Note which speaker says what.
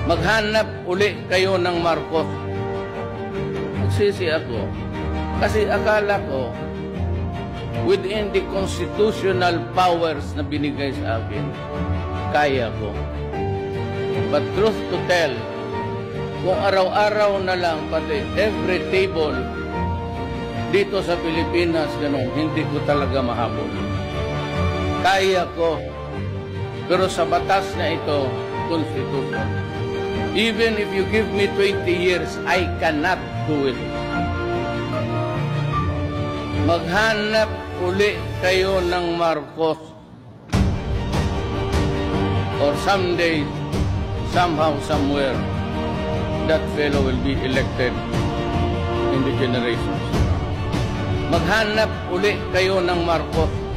Speaker 1: Maghanap uli kayo ng Marcos. Nagsisi ako. Kasi akala ko, within the constitutional powers na binigay sa akin, kaya ko. But truth to tell, kung araw-araw na lang, pati every table dito sa Pilipinas, ganun, hindi ko talaga mahabol. Kaya ko. Pero sa batas na ito, Constitution. Even if you give me 20 years, I cannot do it. Maghanap uli kayo ng Marcos. Or someday, somehow, somewhere, that fellow will be elected in the generations. Maghanap uli kayo ng Marcos.